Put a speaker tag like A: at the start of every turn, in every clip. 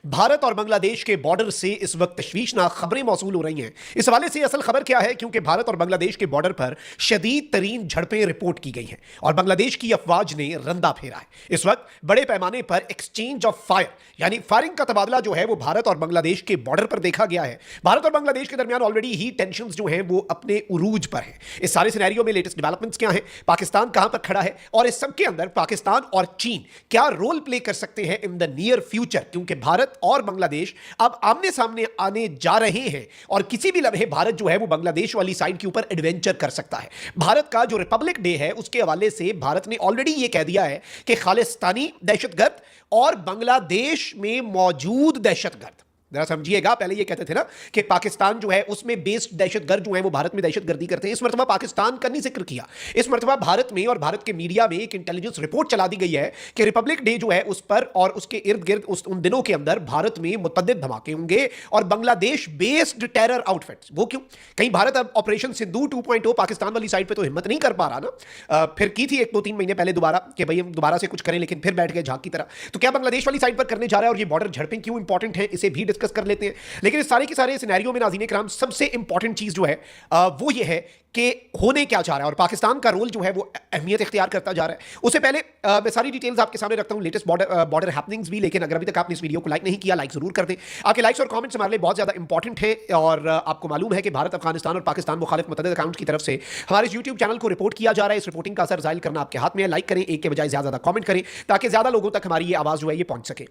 A: भारत और बांग्लादेश के बॉर्डर से इस वक्त तशवीशनाक खबरें मौसूल हो रही हैं। इस हवाले से असल खबर क्या है, क्योंकि भारत और बांग्लादेश के बॉर्डर पर शदीद तरीन झड़पें रिपोर्ट की गई हैं और बांग्लादेश की अफवाज ने रंदा फेरा है। इस वक्त बड़े पैमाने पर एक्सचेंज ऑफ फायर यानी फायरिंग का तबादला जो है वो भारत और बांग्लादेश के बॉर्डर पर देखा गया है। भारत और बांग्लादेश के दरमियान ऑलरेडी ही टेंशंस जो हैं वो अपने उरूज पर हैं। इस सारे सिनेरियो में लेटेस्ट डेवलपमेंट्स क्या हैं, पाकिस्तान कहां पर खड़ा है और इस सबके अंदर पाकिस्तान और चीन क्या रोल प्ले कर सकते हैं इन द नियर फ्यूचर, क्योंकि भारत और बांग्लादेश अब आमने सामने आने जा रहे हैं और किसी भी लम्हे भारत जो है वो बांग्लादेश वाली साइड के ऊपर एडवेंचर कर सकता है। भारत का जो रिपब्लिक डे है उसके हवाले से भारत ने ऑलरेडी ये कह दिया है कि खालिस्तानी दहशतगर्द और बांग्लादेश में मौजूद दहशतगर्द, जरा समझिएगा, पहले ये कहते थे ना कि पाकिस्तान जो है उसमें बेस्ड दहशतगर्द जो है वो भारत में दहशतगर्दी करते हैं। इस मरतबा पाकिस्तान का नहीं जिक्र किया, इस मरतबा भारत में और भारत के मीडिया में एक इंटेलिजेंस रिपोर्ट चला दी गई है कि रिपब्लिक डे जो है उस पर और उसके इर्द गिर्द उन दिनों के अंदर भारत में मुतअद्दिद धमाके होंगे और बांग्लादेश बेस्ड टेरर आउटफिट्स। वो क्यों? कहीं भारत अब ऑपरेशन सिंधु 2.0 पाकिस्तान वाली साइड पर तो हिम्मत नहीं कर पा रहा ना। फिर की थी 1-2-3 महीने पहले दोबारा कि भाई हम दोबारा से कुछ करें, लेकिन फिर बैठ गए झांक की तरह। तो क्या बांग्लादेश वाली साइड पर करने जा रहा है और ये बॉर्डर झड़पें क्यों इंपॉर्टेंट है, इसे भी डिस्कस कर लेते हैं। लेकिन इस सारे के सारे सिनेरियो में नाज़रीन इकराम सबसे इंपॉर्टेंट चीज जो है वो ये है कि होने क्या जा रहा है और पाकिस्तान का रोल जो है वो अहमियत इख्तियार करता जा रहा है। उससे पहले मैं सारी डिटेल्स आपके सामने रखता हूं, लेटेस्ट बॉर्डर हैपनिंग्स भी। लेकिन अगर अभी तक आपने इस वीडियो को लाइक नहीं किया, लाइक जरूर कर दें। आपके लाइक्स और कमेंट्स हमारे लिए बहुत ज्यादा इंपॉर्टेंट है और आपको मालूम है कि भारत, अफगानिस्तान और पाकिस्तान मुखालिफ मुतअद्दिद अकाउंट्स की तरफ से हमारे यूट्यूब चैनल को रिपोर्ट किया जा रहा है। इस रिपोर्टिंग का असर जाहिर करना आपके हाथ में है। लाइक करें एक के बजाय ज्यादा कमेंट करें ताकि ज्यादा लोगों तक हमारी ये आवाज जो है ये पहुंच सके।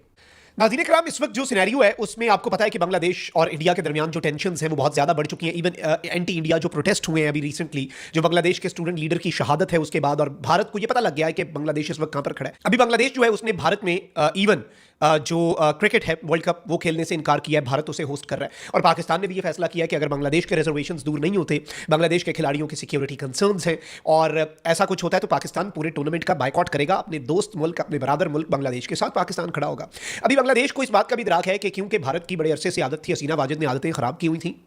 A: नाज़रीन इकराम, इस वक्त जो सिनेरियो है उसमें आपको पता है कि बांग्लादेश और इंडिया के दरमियान जो टेंशन्स हैं वो बहुत ज़्यादा बढ़ चुकी हैं। इवन एंटी इंडिया जो प्रोटेस्ट हुए हैं अभी रिसेंटली, जो बांग्लादेश के स्टूडेंट लीडर की शहादत है उसके बाद, और भारत को ये पता लग गया है कि बांग्लादेश इस वक्त कहाँ पर खड़ा है। अभी बांग्लादेश जो है उसने भारत में इवन जो क्रिकेट है वर्ल्ड कप वो खेलने से इनकार किया है, भारत उसे होस्ट कर रहा है। और पाकिस्तान ने भी ये फैसला किया कि अगर बांग्लादेश के रिजर्वेशंस दूर नहीं होते, बांग्लादेश के खिलाड़ियों की सिक्योरिटी कंसर्न्स हैं और ऐसा कुछ होता है तो पाकिस्तान पूरे टूर्नामेंट का बायकॉट करेगा। अपने दोस्त मुल्क, अपने बरादर मुल्क बांग्लादेश के साथ पाकिस्तान खड़ा होगा। अभी बांग्लादेश को इस बात का भी इदराक है कि क्योंकि भारत की बड़े अरसे से आदत थी, हसीना वाजिद ने आदतें खराब की हुई थी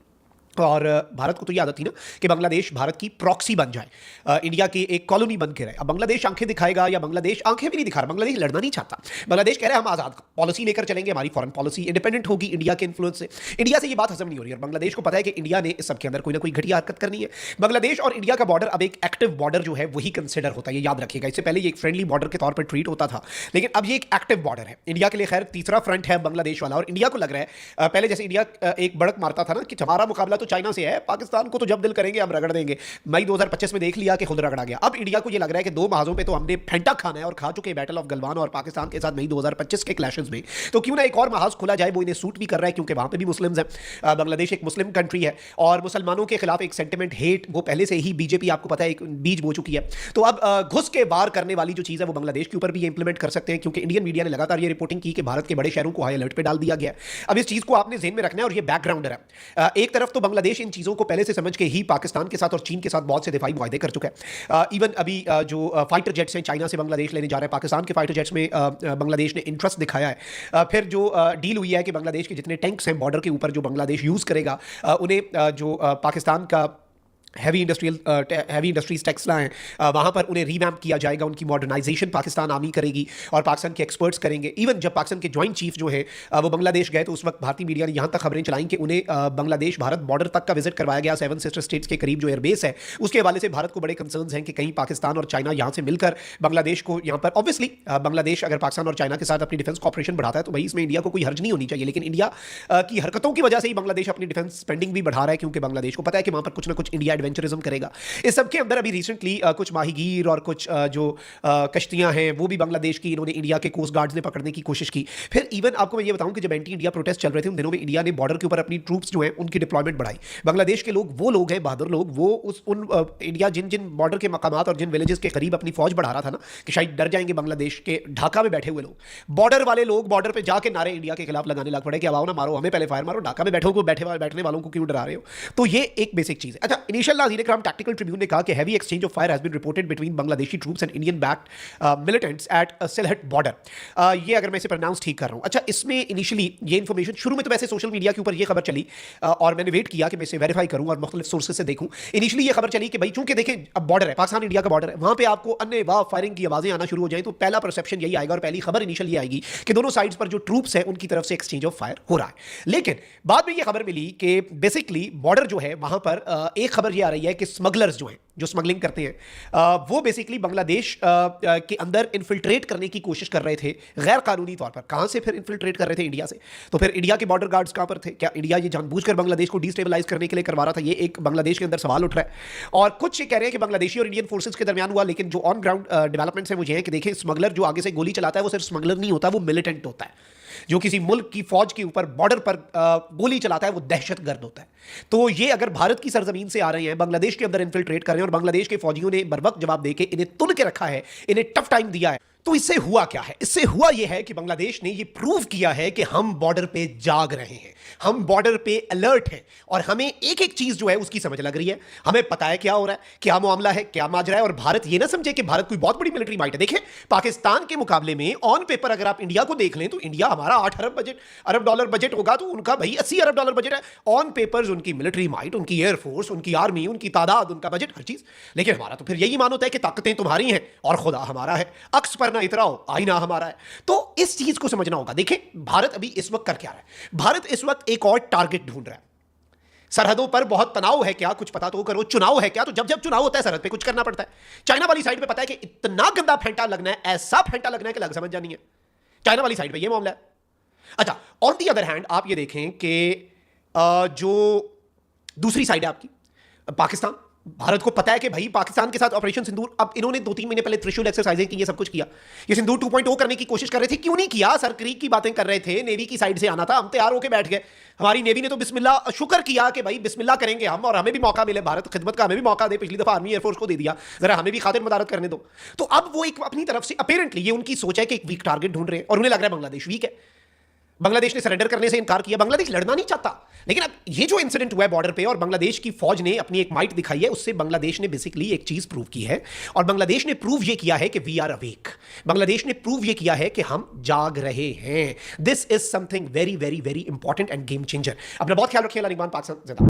A: और भारत को तो ये आदत थी ना कि बांग्लादेश भारत की प्रॉक्सी बन जाए, इंडिया की एक कॉलोनी बन के रहे। अब बांग्लादेश आंखें दिखाएगा या बांग्लादेश आंखें भी नहीं दिखा रहा, बांग्लादेश लड़ना नहीं चाहता। बांग्लादेश कह रहा है हम आज़ाद पॉलिसी लेकर चलेंगे, हमारी फॉरेन पॉलिसी इंडिपेंडेंट होगी इंडिया के इन्फ्लुएंस से। इंडिया से ये बात हजम नहीं हो रही और बांग्लादेश को पता है कि इंडिया ने इस सब के अंदर कोई ना कोई घटिया हरकत करनी है। बांग्लादेश और इंडिया का बॉर्डर अब एक एक्टिव बॉर्डर जो है वही कंसिडर होता है, ये याद रखिएगा। इससे पहले ये एक फ्रेंडली बॉर्डर के तौर पर ट्रीट होता था, लेकिन अब ये एक एक्टिव बॉर्डर है इंडिया के लिए। खैर तीसरा फ्रंट है बांग्लादेश वाला और इंडिया को लग रहा है पहले जैसे इंडिया एक बड़क मारता था ना कि हमारा मुकाबला तो चाइना से है, पाकिस्तान को तो जब दिल करेंगे हम रगड़ देंगे। मई 2025 में देख लिया कि खुद रगड़ा गया। अब इंडिया को ये लग रहा है कि दो महाजों पे तो हमने फेंटा खाना है और खा चुके बैटल ऑफ गलवान और पाकिस्तान के साथ मई 2025 के क्लैशेस में, तो क्यों ना एक और महाज खुला जाए। वो इन्हें सूट भी कर रहा है क्योंकि वहां पे भी मुस्लिम्स हैं। बांग्लादेश एक मुस्लिम कंट्री है और मुसलमानों के खिलाफ एक सेंटिमेंट, हेट वो पहले से ही बीजेपी आपको पता है एक बीज बो चुकी है। तो अब घुस के वार करने वाली जो चीज़ है वो बांग्लादेश के ऊपर भी इंप्लीमेंट कर सकते हैं, क्योंकि इंडियन मीडिया ने लगातार ये रिपोर्टिंग की कि भारत के बड़े शहरों को हाई अलर्ट पे डाल दिया गया। अब इस चीज़ को आपने ज़हन में रखना है और ये बैकग्राउंडर है। एक तरफ तो बांग्लादेश इन चीज़ों को पहले से समझ के ही पाकिस्तान के साथ और चीन के साथ बहुत से दिफाई मुआहदे कर चुका है। इवन अभी जो फाइटर जेट्स हैं चाइना से बांग्लादेश लेने जा रहा है, पाकिस्तान के फाइटर जेट्स में बांग्लादेश ने इंटरेस्ट दिखाया है। फिर जो डील हुई है कि बांग्लादेश के जितने टैंक्स हैं बॉर्डर के ऊपर जो बांग्लादेश यूज़ करेगा उन्हें जो पाकिस्तान का हैवी इंडस्ट्रीज टेक्सला हैं वहाँ पर उन्हें रीवैम्प किया जाएगा, उनकी मॉडर्नाइजेशन पाकिस्तान आर्मी करेगी और पाकिस्तान के एक्सपर्ट्स करेंगे। इवन जब पाकिस्तान के जॉइंट चीफ जो है वो बांग्लादेश गए तो उस वक्त भारतीय मीडिया ने यहाँ तक खबरें चलाई कि उन्हें बांग्लादेश भारत बॉर्डर तक का विजिट करवाया गया। 7 सिस्टर स्टेट्स के करीब जो एयरबेस है उसके हवाले से भारत को बड़े कंसर्न्स हैं कि कहीं पाकिस्तान और चाइना यहाँ से मिलकर बांग्लादेश को यहाँ पर, ऑब्वियसली बांग्लादेश अगर पाकिस्तान और चाइना के साथ अपनी डिफेंस कॉपरेशन बढ़ाता है तो भाई इसमें इंडिया को कोई हर्ज नहीं होनी चाहिए। लेकिन इंडिया की हरकतों की वजह से ही बांग्लादेश अपनी डिफेंस स्पेंडिंग भी बढ़ा रहा है, क्योंकि बांग्लादेश को पता है कि वहाँ पर कुछ ना कुछ इंडिया एडवेंचरिज्म करेगा। इस सब के अंदर अभी रिसेंटली कुछ माहीगीर और कुछ जो कश्तियां हैं वो भी बांग्लादेश की इन्होंने इंडिया के कोस्ट गार्ड्स ने पकड़ने की कोशिश की। फिर इवन आपको मैं ये बताऊं कि जब एंटी इंडिया प्रोटेस्ट चल रहे थे उन दिनों में इंडिया ने बॉर्डर के ऊपर अपनी ट्रूप्स जो हैं उनकी डिप्लॉयमेंट बढ़ाई। बांग्लादेश के लोग वो लोग हैं बहादुर लोग, वो उन इंडिया जिन जिन बॉर्डर के मकामात और जिन विलेजेस के करीब अपनी फौज बढ़ा रहा था ना कि शायद डर जाएंगे बांग्लादेश के ढाका में बैठे हुए लोग, बॉर्डर वाले लोग बॉर्डर पर जाके नारे इंडिया के खिलाफ लगाने लग पड़े कि अब आओ ना मारो, हमें पहले फायर मारो, ढाका में बैठने वालों को क्यों डरा रहे हो। तो ये एक बेसिक चीज़ है। अच्छा, इनिशियल मिशेल नाज़ीर इकराम टैक्टिकल ट्रिब्यून ने कहा कि heavy exchange of fire has been reported between Bangladeshi troops and Indian backed militants at Sylhet border. ये अगर मैं इसे प्रोनाउंस ठीक कर रहा हूं। अच्छा, इसमें इनिशियली ये इन्फॉर्मेशन शुरू में तो वैसे सोशल मीडिया के ऊपर ये खबर चली और मैंने वेट किया कि मैं इसे वेरीफाई करूं और मुख्तलिफ सोर्सेज से देखूं। इनिशियली ये खबर चली कि भाई चूंकि देखें अब बॉर्डर है, पाकिस्तान इंडिया का बॉर्डर है, वहां पे आपको अन्य वाह फायरिंग की आवाजें आना शुरू हो जाए तो पहला परसेप्शन यही आएगा और पहली खबर इनिशियली आएगी कि दोनों साइड्स पर जो ट्रूप्स हैं उनकी तरफ से एक्सचेंज ऑफ फायर हो रहा है। लेकिन बाद में ये खबर मिली कि बेसिकली बॉर्डर जो है वहां पर एक खबर ये आ रही है कि स्मगलर्स जो हैं, जो स्मगलिंग करते हैं, वो बेसिकली बांग्लादेश के अंदर इन्फिल्ट्रेट करने की कोशिश कर रहे थे गैर कानूनी तौर पर। कहां से फिर इन्फिल्ट्रेट कर रहे थे? इंडिया से। तो फिर इंडिया के बॉर्डर गार्ड्स कहां पर थे? क्या इंडिया ये जानबूझकर बांग्लादेश को डिस्टेबलाइज करने के लिए करवा रहा था? ये एक बांग्लादेश के अंदर सवाल उठ रहा है। और कुछ ये कह रहे हैं कि बांग्लादेशी और इंडियन फोर्सेज के दरमियान हुआ, लेकिन जो ऑन ग्राउंड डेवलपमेंट्स है वो ये है कि देखिए, स्मगलर जो आगे से गोली चलाता है वो सिर्फ स्मगलर नहीं होता, वो मिलिटेंट होता है। जो किसी मुल्क की फौज के ऊपर बॉर्डर पर गोली चलाता है वो दहशतगर्द होता है। तो ये अगर भारत की सरजमीन से आ रहे हैं, बांग्लादेश के अंदर इन्फिल्ट्रेट कर रहे हैं और बांग्लादेश के फौजियों ने बर्वक्त जवाब देके इन्हें तुन के रखा है, इन्हें टफ टाइम दिया है, तो इससे हुआ क्या है? इससे हुआ यह है कि बांग्लादेश ने यह प्रूव किया है कि हम बॉर्डर पे जाग रहे हैं, हम बॉर्डर पे अलर्ट हैं और हमें एक एक चीज जो है उसकी समझ लग रही है। हमें पता है क्या हो रहा है, क्या मामला है, क्या माजरा है। और भारत ये ना समझे कि भारत कोई बहुत बड़ी मिलिट्री माइट है। देखें, पाकिस्तान के मुकाबले में ऑन पेपर अगर आप इंडिया को देख लें तो इंडिया हमारा 8 अरब डॉलर बजट होगा, तो उनका भाई 80 अरब डॉलर बजट है। ऑन पेपर्स उनकी मिलिट्री माइट, उनकी एयरफोर्स, उनकी आर्मी, उनकी तादाद, उनका बजट, हर चीज। लेकिन हमारा तो फिर यही मान होता है कि ताकतें तुम्हारी हैं और खुदा हमारा है, अक्स पर ना इतराओ, आईना हमारा है। तो इस चीज को समझना होगा। देखें, भारत अभी इस वक्त कर क्या रहा है? भारत इस वक्त एक और टारगेट ढूंढ रहा है। सरहदों पर बहुत तनाव है क्या? कुछ पता तो करो। चुनाव है क्या? तो जब जब चुनाव होता है सरहद पे कुछ करना पड़ता है। चाइना वाली साइड पे पता है कि इतना गंदा फेंटा लगना है, ऐसा फेंटा लगना है कि लग समझ जानी है। चाइना वाली साइड पे ये मामला है। अच्छा, ऑन दी अदर हैंड आप ये देखें कि जो दूसरी साइड है आपकी, पाकिस्तान, भारत को पता है कि भाई पाकिस्तान के साथ ऑपरेशन सिंदूर, अब इन्होंने 2-3 महीने पहले त्रिशूल एक्सरसाइजें की, ये सब कुछ किया। ये सिंदूर 2.0 करने की कोशिश कर रहे थे, क्यों नहीं किया? सर क्रीक की बातें कर रहे थे, नेवी की साइड से आना था, हम तैयार होकर बैठ गए। हमारी नेवी ने तो बिस्मिल्लाह शुक्र किया कि भाई बिस्मिल्लाह करेंगे हम और हमें भी मौका मिले, भारत खिदमत का हमें भी मौका दे। पिछली दफा आर्मी एयरफोर्स को दे दिया, जरा हमें भी खातिर मदारत करने दो। तो अब वो एक अपनी तरफ से अपेरेंटली ये उनकी सोच है कि एक वीक टारगेट ढूंढ रहे हैं और उन्हें लग रहा है बांग्लादेश वीक है। बांग्लादेश ने सरेंडर करने से इनकार किया, बांग्लादेश लड़ना नहीं चाहता। लेकिन अब ये जो इंसिडेंट हुआ है बॉर्डर पे और बांग्लादेश की फौज ने अपनी एक माइट दिखाई है, उससे बांग्लादेश ने बेसिकली एक चीज प्रूव की है। और बांग्लादेश ने प्रूव ये किया है कि वी आर अवेक। बांग्लादेश ने प्रूव ये किया है कि हम जाग रहे हैं। This is something very very very important end game changer. अपना बहुत ख्याल रखिए। पाकिस्तान जिंदाबाद।